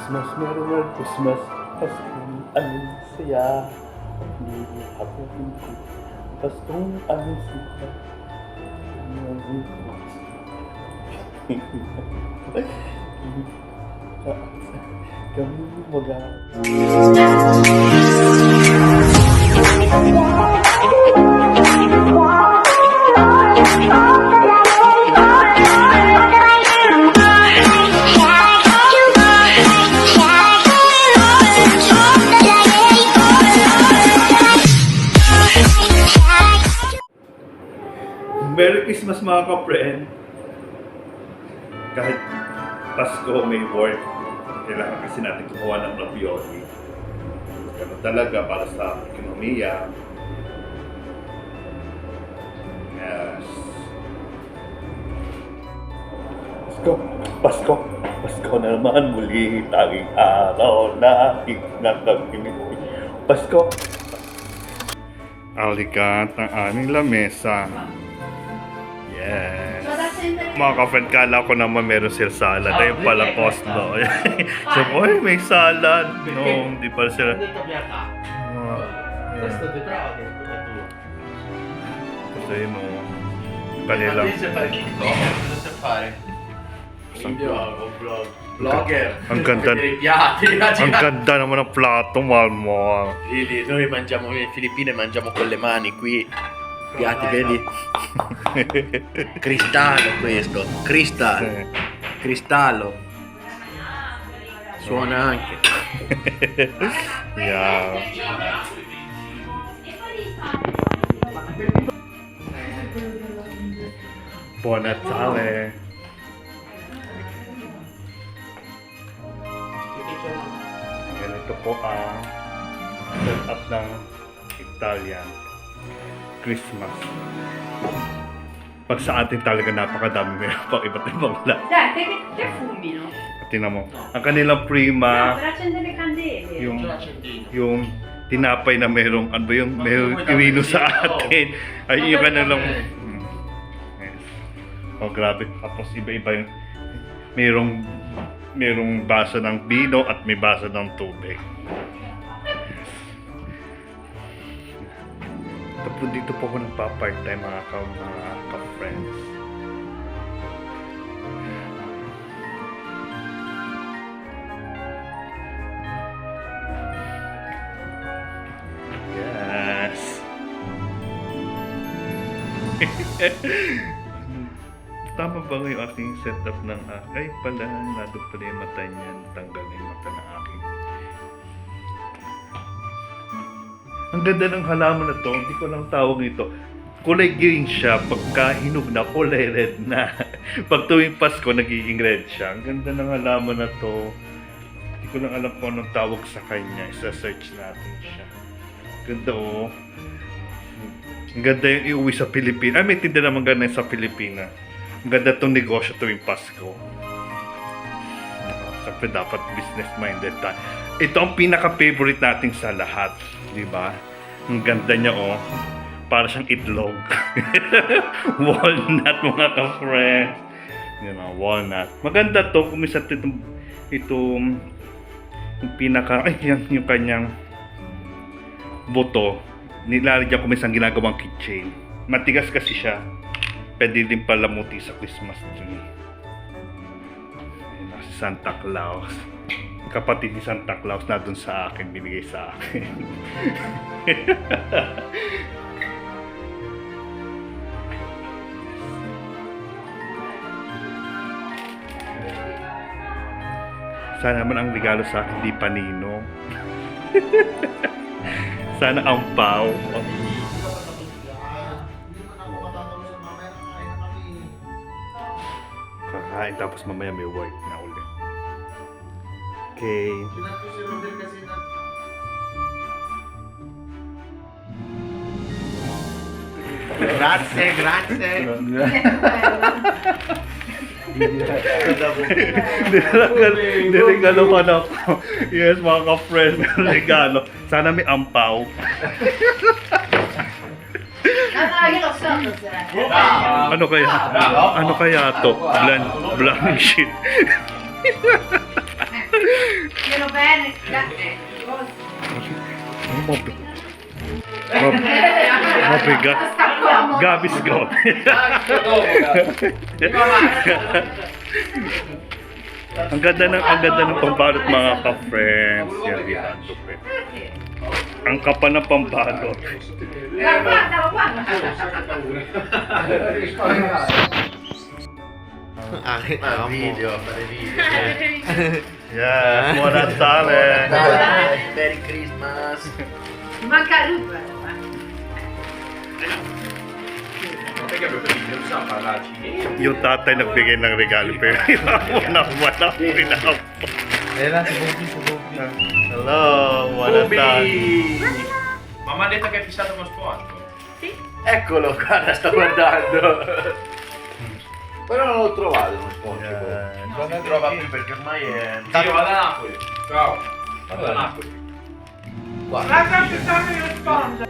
Christmas, Merry Christmas, Paskong anong saya. Hindi ako pinto, Paskong anong saya. Kami Merry Christmas mga ka-friend. Kahit Pasko may work, kailangan kasi natin kumuha ng ravioli. Ganun talaga para sa ekonomiya. Yes. Pasko na naman muli, tanging araw na ikinagagimit. Pasko. Alikat ang aming lamesa. Yes. Mga ka-friend, kala ko naman meron sila salad. Ayun pala post no. So, oy, may salad. No, hindi pala sila. Ito yun o. Kanilang. Vlogger. Ang ganda naman ng plato, Malmo. Noi mangiamo in Filippine, mangiamo con le mani qui. Piatti, vedi? Cristallo questo, cristallo. Suona anche. Yeah. Buon Natale. Ganito po ang setup ng Italian Christmas. Pag sa atin talaga napakadami meron pang iba't ibang lahat. Dai, che fumi, no? Tingnan mo. Ang kanilang prima, Per accendere le candele. yung tinapay na merong, ano ba yung merong iwino sa atin. Ay, yung kanilang, yes. Oh, grabe. Tapos iba-iba yung, merong baso ng bino at may baso ng tubig. Dito po ako nagpa-part-time mga ka-friends. Yes. Tama ba yung aking setup ng ay pala, nado pala yung mata niyan. Tanggal na yung mata ng aking. Ang ganda ng halaman na to, hindi ko lang tawag ito. Kulay green siya, pagka hinog na, kulay red na. Pag tuwing Pasko, nagiging red siya. Ang ganda ng halaman na to. Hindi ko lang alam kung anong tawag sa kanya. Isa-search natin siya. Ganda oh. Ang ganda yung iuwi sa Pilipinas. May tinda naman ganun sa Pilipinas. Ang ganda itong negosyo tuwing Pasko. Siyempre dapat business-minded tayo. Ito ang pinaka-favorite natin sa lahat. Diba? Ang ganda niya oh. Para siyang itlog. Walnut mga ka-friends. You know, walnut. Maganda to. Kung minsan itong pinaka, ay yung kanyang buto. Nilalagyan ko minsan ginagawang keychain. Matigas kasi siya. Pwede din palamuti sa Christmas tree. Ayun, si Santa Claus. Kapatid ni Santa Claus na dun sa akin, binigay sa akin. Sana naman ang regalo sa akin di panino. Sana ampaw. Kakain tapos mamaya may work na ulit. Okay. Grazie. Niregalo ko na ako. Yes, mga ka-friends, regalo. Sana may ampaw. Ano kaya to? Blank sheet. Sceglielo bene. Mabigat. Gabis go. Ang ganda ng pambalot mga ka-friends. Yan, yan. Ang kapal ng pambalot. Guarda. Anche video, fare video. Yes, buon Natale. Merry Christmas. Manca lui. Yung tatay nagbigay ng regalo pero wala pinapa. Ayan na, si Bobby. Hello, buon Natale. Mamma ha detto che è fissato con sport. Eccolo, guarda, sta guardando. Però non l'ho trovato uno sponsor. Yan. Non si trova più perché ormai è... Sì, io vado a Napoli. Ciao. Vado a Napoli. Guarda. Guarda che stanno io sponda.